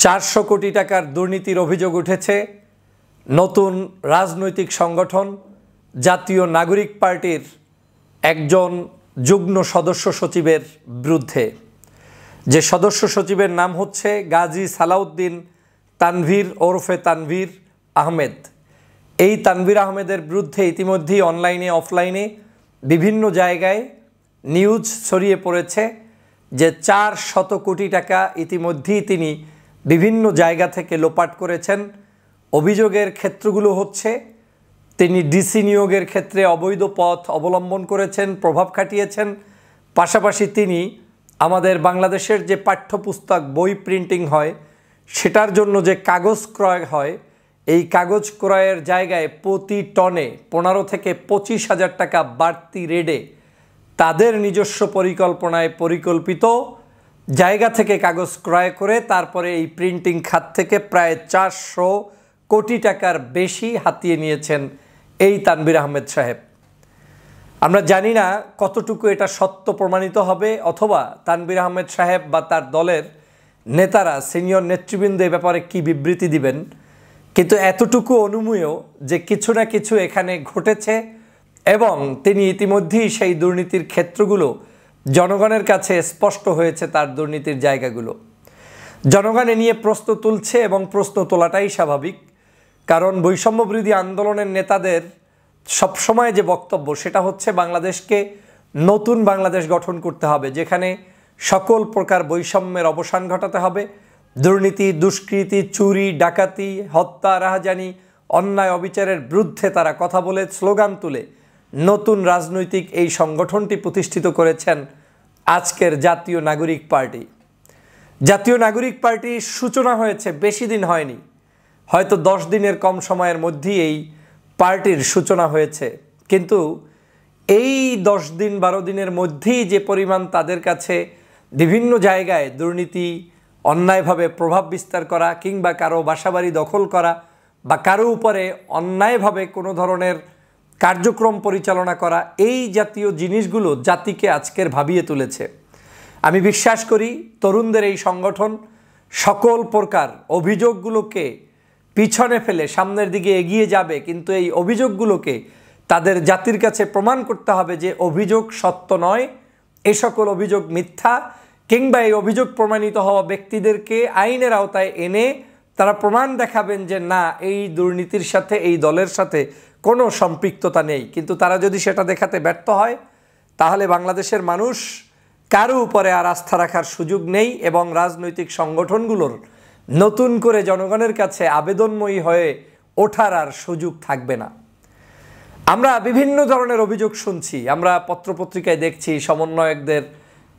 400 কোটি টাকার দুর্নীতির অভিযোগ উঠেছে নতুন রাজনৈতিক সংগঠন জাতীয় নাগরিক পার্টির একজন যুগ্ম সদস্য সচিবের বিরুদ্ধে। যে সদস্য সচিবের নাম হচ্ছে গাজী সালাউদ্দিন তানভীর ওরফে তানভীর আহমেদ। এই তানভীর আহমেদের বিরুদ্ধে ইতিমধ্যেই অনলাইনে অফলাইনে বিভিন্ন জায়গায় নিউজ ছড়িয়ে পড়েছে যে 400 কোটি টাকা ইতিমধ্যেই তিনি বিভিন্ন জায়গা থেকে লোপাট করেছেন। অভিযোগের ক্ষেত্রগুলো হচ্ছে তিনি ডিসি নিয়োগের ক্ষেত্রে অবৈধ পথ অবলম্বন করেছেন, প্রভাব খাটিয়েছেন। পাশাপাশি তিনি আমাদের বাংলাদেশের যে পাঠ্যপুস্তক বই প্রিন্টিং হয় সেটার জন্য যে কাগজ ক্রয় হয়, এই কাগজ ক্রয়ের জায়গায় প্রতি টনে 15 থেকে 25 হাজার টাকা বাড়তি রেটে তাদের নিজস্ব পরিকল্পনায় পরিকল্পিত জায়গা থেকে কাগজ ক্রয় করে তারপরে এই প্রিন্টিং খাত থেকে প্রায় 400 কোটি টাকার বেশি হাতিয়ে নিয়েছেন এই তানভীর আহমেদ সাহেব। আমরা জানি না কতটুকু এটা সত্য প্রমাণিত হবে, অথবা তানভীর আহমেদ সাহেব বা তার দলের নেতারা সিনিয়র নেতৃবৃন্দ এ ব্যাপারে কী বিবৃতি দিবেন, কিন্তু এতটুকু অনুমেয় যে কিছু না কিছু এখানে ঘটেছে এবং তিনি ইতিমধ্যেই সেই দুর্নীতির ক্ষেত্রগুলো জনগণের কাছে স্পষ্ট হয়েছে। তার দুর্নীতির জায়গাগুলো জনগণ এ নিয়ে প্রশ্ন তুলছে এবং প্রশ্ন তোলাটাই স্বাভাবিক, কারণ বৈষম্যবিরোধী আন্দোলনের নেতাদের সবসময় যে বক্তব্য সেটা হচ্ছে বাংলাদেশকে নতুন বাংলাদেশ গঠন করতে হবে, যেখানে সকল প্রকার বৈষম্যের অবসান ঘটাতে হবে। দুর্নীতি, দুষ্কৃতি, চুরি, ডাকাতি, হত্যা, রাহাজানি, অন্যায় অবিচারের বিরুদ্ধে তারা কথা বলে স্লোগান তুলে নতুন রাজনৈতিক এই সংগঠনটি প্রতিষ্ঠিত করেছেন আজকের জাতীয় নাগরিক পার্টি। জাতীয় নাগরিক পার্টির সূচনা হয়েছে বেশি দিন হয়নি, হয়তো 10 দিনের কম সময়ের মধ্যেই এই পার্টির সূচনা হয়েছে, কিন্তু এই 10 দিন 12 দিনের মধ্যেই যে পরিমাণ তাদের কাছে বিভিন্ন জায়গায় দুর্নীতি, অন্যায়ভাবে প্রভাব বিস্তার করা কিংবা কারো বাসাবাড়ি দখল করা বা কারো উপরে অন্যায়ভাবে কোনো ধরনের কার্যক্রম পরিচালনা করা, এই জাতীয় জিনিসগুলো জাতিকে আজকের ভাবিয়ে তুলেছে। আমি বিশ্বাস করি তরুণদের এই সংগঠন সকল প্রকার অভিযোগগুলোকে পিছনে ফেলে সামনের দিকে এগিয়ে যাবে, কিন্তু এই অভিযোগগুলোকে তাদের জাতির কাছে প্রমাণ করতে হবে যে অভিযোগ সত্য নয়, এই সকল অভিযোগ মিথ্যা, কিংবা এই অভিযোগ প্রমাণিত হওয়া ব্যক্তিদেরকে আইনের আওতায় এনে তারা প্রমাণ দেখাবেন যে না, এই দুর্নীতির সাথে এই দলের সাথে কোনো সম্পৃক্ততা নেই। কিন্তু তারা যদি সেটা দেখাতে ব্যর্থ হয় তাহলে বাংলাদেশের মানুষ কারো উপরে আর আস্থা রাখার সুযোগ নেই এবং রাজনৈতিক সংগঠনগুলোর নতুন করে জনগণের কাছে আবেদনময়ী হয়ে ওঠার আর সুযোগ থাকবে না। আমরা বিভিন্ন ধরনের অভিযোগ শুনছি, আমরা পত্রপত্রিকায় দেখছি সমন্বয়কদের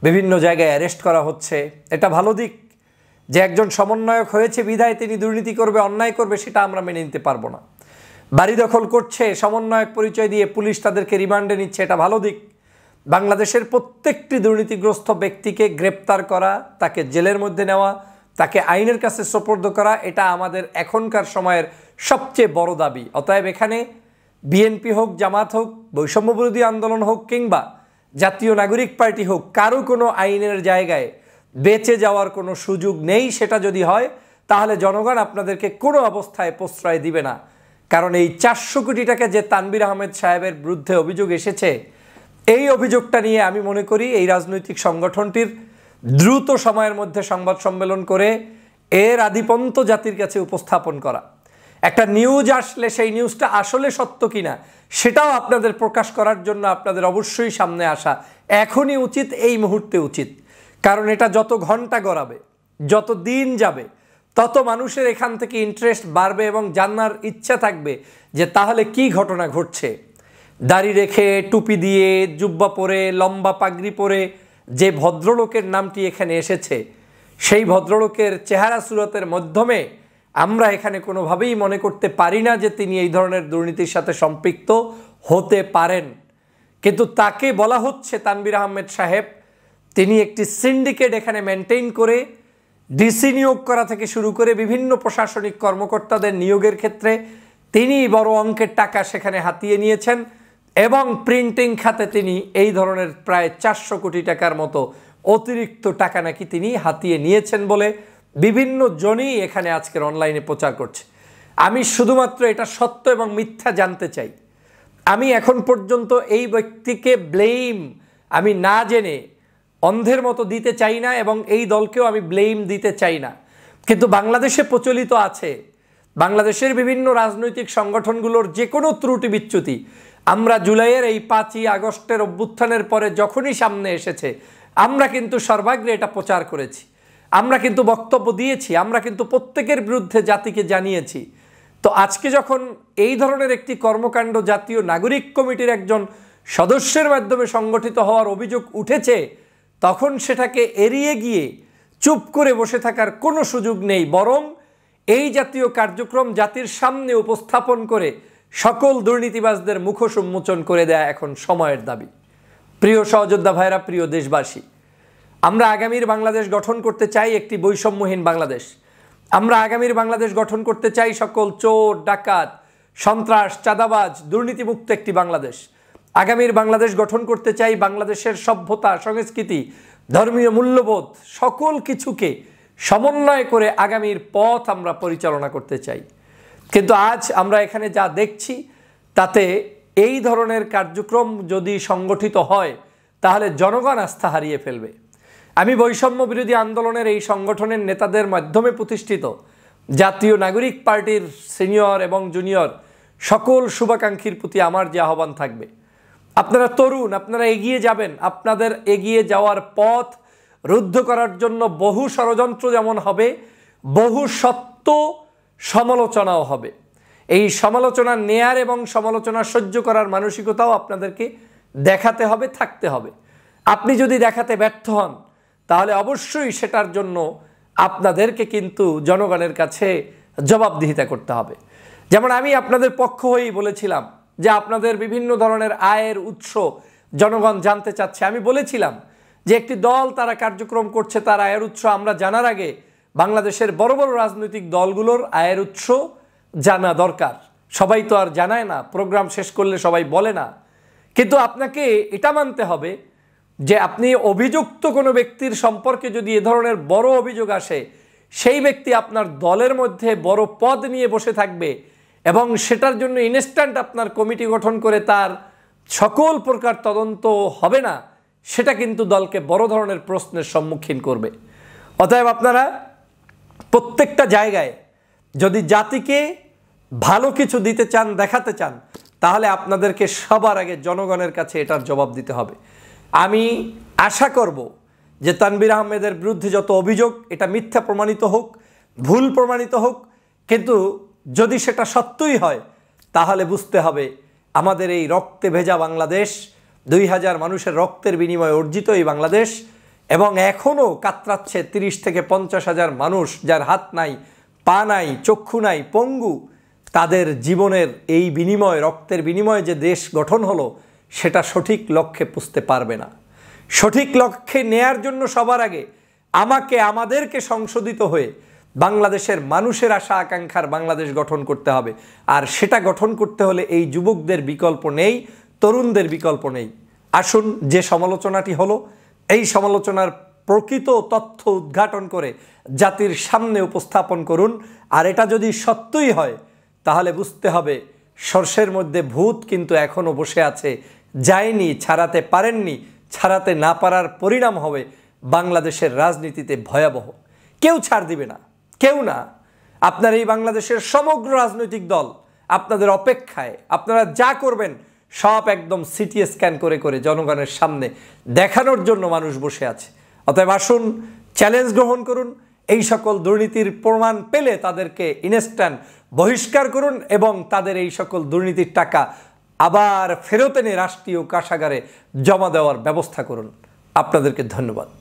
বিভিন্ন জায়গায় অ্যারেস্ট করা হচ্ছে। এটা ভালো দিক যে একজন সমন্বয়ক হয়েছে বিধায় তিনি দুর্নীতি করবে, অন্যায় করবে, সেটা আমরা মেনে নিতে পারবো না। বাড়ি দখল করছে, সমন্বয়ক পরিচয় দিয়ে পুলিশ তাদেরকে রিমান্ডে নিচ্ছে, এটা ভালো দিক। বাংলাদেশের প্রত্যেকটি দুর্নীতিগ্রস্ত ব্যক্তিকে গ্রেপ্তার করা, তাকে জেলের মধ্যে নেওয়া, তাকে আইনের কাছে সোপর্দ করা, এটা আমাদের এখনকার সময়ের সবচেয়ে বড় দাবি। অতএব এখানে বিএনপি হোক, জামাত হোক, বৈষম্যবিরোধী আন্দোলন হোক কিংবা জাতীয় নাগরিক পার্টি হোক, কারো কোনো আইনের জায়গায় বেঁচে যাওয়ার কোনো সুযোগ নেই। সেটা যদি হয় তাহলে জনগণ আপনাদেরকে কোনো অবস্থায় প্রশ্রয় দিবে না, কারণ এই 400 কোটি টাকা যে তানভীর আহমেদ সাহেবের বিরুদ্ধে অভিযোগ এসেছে, এই অভিযোগটা নিয়ে আমি মনে করি এই রাজনৈতিক সংগঠনটির দ্রুত সময়ের মধ্যে সংবাদ সম্মেলন করে এর আদিপন্ত জাতির কাছে উপস্থাপন করা, একটা নিউজ আসলে সেই নিউজটা আসলে সত্য কিনা সেটাও আপনাদের প্রকাশ করার জন্য আপনাদের অবশ্যই সামনে আসা এখনই উচিত, এই মুহূর্তে উচিত। কারণ এটা যত ঘন্টা গড়াবে, যত দিন যাবে, তত মানুষের এখান থেকে ইন্টারেস্ট বাড়বে এবং জানার ইচ্ছা থাকবে যে তাহলে কি ঘটনা ঘটছে। দাড়ি রেখে, টুপি দিয়ে, জুব্বা পরে, লম্বা পাগড়ি পরে যে ভদ্রলোকের নামটি এখানে এসেছে, সেই ভদ্রলোকের চেহারা সুরতের মাধ্যমে আমরা এখানে কোনোভাবেই মনে করতে পারি না যে তিনি এই ধরনের দুর্নীতির সাথে সম্পৃক্ত হতে পারেন। কিন্তু তাকে বলা হচ্ছে তানভীর আহমেদ সাহেব তিনি একটি সিন্ডিকেট এখানে মেনটেন করে ডিসি নিয়োগ করা থেকে শুরু করে বিভিন্ন প্রশাসনিক কর্মকর্তাদের নিয়োগের ক্ষেত্রে তিনি বড় অঙ্কের টাকা সেখানে হাতিয়ে নিয়েছেন এবং প্রিন্টিং খাতে তিনি এই ধরনের প্রায় 400 কোটি টাকার মতো অতিরিক্ত টাকা নাকি তিনি হাতিয়ে নিয়েছেন বলে বিভিন্ন জনই এখানে আজকের অনলাইনে প্রচার করছে। আমি শুধুমাত্র এটা সত্য এবং মিথ্যা জানতে চাই। আমি এখন পর্যন্ত এই ব্যক্তিকে ব্লেম আমি না জেনে অন্ধের মতো দিতে চাই না এবং এই দলকেও আমি ব্লেম দিতে চাই না। কিন্তু বাংলাদেশে প্রচলিত আছে, বাংলাদেশের বিভিন্ন রাজনৈতিক সংগঠনগুলোর যে কোনো ত্রুটি বিচ্যুতি আমরা জুলাইয়ের এই 5ই আগস্টের অভ্যুত্থানের পরে যখনই সামনে এসেছে আমরা কিন্তু সর্বাগ্রে এটা প্রচার করেছি, আমরা কিন্তু বক্তব্য দিয়েছি, আমরা কিন্তু প্রত্যেকের বিরুদ্ধে জাতিকে জানিয়েছি। তো আজকে যখন এই ধরনের একটি কর্মকাণ্ড জাতীয় নাগরিক কমিটির একজন সদস্যের মাধ্যমে সংগঠিত হওয়ার অভিযোগ উঠেছে, তখন সেটাকে এড়িয়ে গিয়ে চুপ করে বসে থাকার কোনো সুযোগ নেই, বরং এই জাতীয় কার্যক্রম জাতির সামনে উপস্থাপন করে সকল দুর্নীতিবাজদের মুখোশ উন্মোচন করে দেয়া এখন সময়ের দাবি। প্রিয় সহযোদ্ধা ভাইরা, প্রিয় দেশবাসী, আমরা আগামীর বাংলাদেশ গঠন করতে চাই একটি বৈষম্যহীন বাংলাদেশ। আমরা আগামীর বাংলাদেশ গঠন করতে চাই সকল চোর, ডাকাত, সন্ত্রাস, চাঁদাবাজ, দুর্নীতিমুক্ত একটি বাংলাদেশ। আগামীর বাংলাদেশ গঠন করতে চাই বাংলাদেশের সভ্যতা, সংস্কৃতি, ধর্মীয় মূল্যবোধ সকল কিছুকে সমন্বয় করে আগামীর পথ আমরা পরিচালনা করতে চাই। কিন্তু আজ আমরা এখানে যা দেখছি তাতে এই ধরনের কার্যক্রম যদি সংগঠিত হয় তাহলে জনগণ আস্থা হারিয়ে ফেলবে। আমি বৈষম্য বিরোধী আন্দোলনের এই সংগঠনের নেতাদের মাধ্যমে প্রতিষ্ঠিত জাতীয় নাগরিক পার্টির সিনিয়র এবং জুনিয়র সকল শুভাকাঙ্ক্ষীর প্রতি আমার যে আহ্বান থাকবে, আপনারা তরুণ, আপনারা এগিয়ে যাবেন। আপনাদের এগিয়ে যাওয়ার পথ রুদ্ধ করার জন্য বহু ষড়যন্ত্র যেমন হবে, বহু সত্য সমালোচনাও হবে। এই সমালোচনা নেয়ার এবং সমালোচনা সহ্য করার মানসিকতাও আপনাদেরকে দেখাতে হবে, থাকতে হবে। আপনি যদি দেখাতে ব্যর্থ হন তাহলে অবশ্যই সেটার জন্য আপনাদেরকে কিন্তু জনগণের কাছে জবাবদিহিতা করতে হবে। যেমন আমি আপনাদের পক্ষ হয়েই বলেছিলাম যে আপনাদের বিভিন্ন ধরনের আয়ের উৎস জনগণ জানতে চাচ্ছে। আমি বলেছিলাম যে একটি দল তারা কার্যক্রম করছে, তার আয়ের উৎস আমরা জানার আগে বাংলাদেশের বড় বড় রাজনৈতিক দলগুলোর আয়ের উৎস জানা দরকার। সবাই তো আর জানায় না, প্রোগ্রাম শেষ করলে সবাই বলে না। কিন্তু আপনাকে এটা মানতে হবে যে আপনি অভিযুক্ত কোনো ব্যক্তির সম্পর্কে যদি এ ধরনের বড় অভিযোগ আসে, সেই ব্যক্তি আপনার দলের মধ্যে বড় পদ নিয়ে বসে থাকবে এবং সেটার জন্য ইনস্ট্যান্ট আপনার কমিটি গঠন করে তার সকল প্রকার তদন্ত হবে না, সেটা কিন্তু দলকে বড় ধরনের প্রশ্নের সম্মুখীন করবে। অতএব আপনারা প্রত্যেকটা জায়গায় যদি জাতিকে ভালো কিছু দিতে চান, দেখাতে চান, তাহলে আপনাদেরকে সবার আগে জনগণের কাছে এটার জবাব দিতে হবে। আমি আশা করব যে তানভীর আহমেদের বিরুদ্ধে যত অভিযোগ এটা মিথ্যা প্রমাণিত হোক, ভুল প্রমাণিত হোক, কিন্তু যদি সেটা সত্যই হয় তাহলে বুঝতে হবে আমাদের এই রক্তে ভেজা বাংলাদেশ, 2000 মানুষের রক্তের বিনিময়ে অর্জিত এই বাংলাদেশ, এবং এখনও কাতরাচ্ছে 30 থেকে 50 হাজার মানুষ যার হাত নাই, পা নাই, চক্ষু নাই, পঙ্গু, তাদের জীবনের এই বিনিময়, রক্তের বিনিময়ে যে দেশ গঠন হলো সেটা সঠিক লক্ষ্যে পুষতে পারবে না। সঠিক লক্ষ্যে নেয়ার জন্য সবার আগে আমাদেরকে সংশোধিত হয়ে বাংলাদেশের মানুষের আশা আকাঙ্ক্ষার বাংলাদেশ গঠন করতে হবে। আর সেটা গঠন করতে হলে এই যুবকদের বিকল্প নেই, তরুণদের বিকল্প নেই। আসুন, যে সমালোচনাটি হলো এই সমালোচনার প্রকৃত তথ্য উদ্ঘাটন করে জাতির সামনে উপস্থাপন করুন। আর এটা যদি সত্যই হয় তাহলে বুঝতে হবে সর্ষের মধ্যে ভূত কিন্তু এখনও বসে আছে, যায়নি, ছাড়াতে পারেননি। ছাড়াতে না পারার পরিণাম হবে বাংলাদেশের রাজনীতিতে ভয়াবহ। কেউ ছাড় দিবে না, কেউ না। আপনার এই বাংলাদেশের সমগ্র রাজনৈতিক দল আপনাদের অপেক্ষায়, আপনারা যা করবেন সব একদম সিটি স্ক্যান করে করে জনগণের সামনে দেখানোর জন্য মানুষ বসে আছে। অতএব আসুন, চ্যালেঞ্জ গ্রহণ করুন, এই সকল দুর্নীতির প্রমাণ পেলে তাদেরকে ইনস্ট্যান্ট বহিষ্কার করুন এবং তাদের এই সকল দুর্নীতির টাকা আবার ফেরত এনে রাষ্ট্রীয় কারাগারে জমা দেওয়ার ব্যবস্থা করুন। আপনাদেরকে ধন্যবাদ।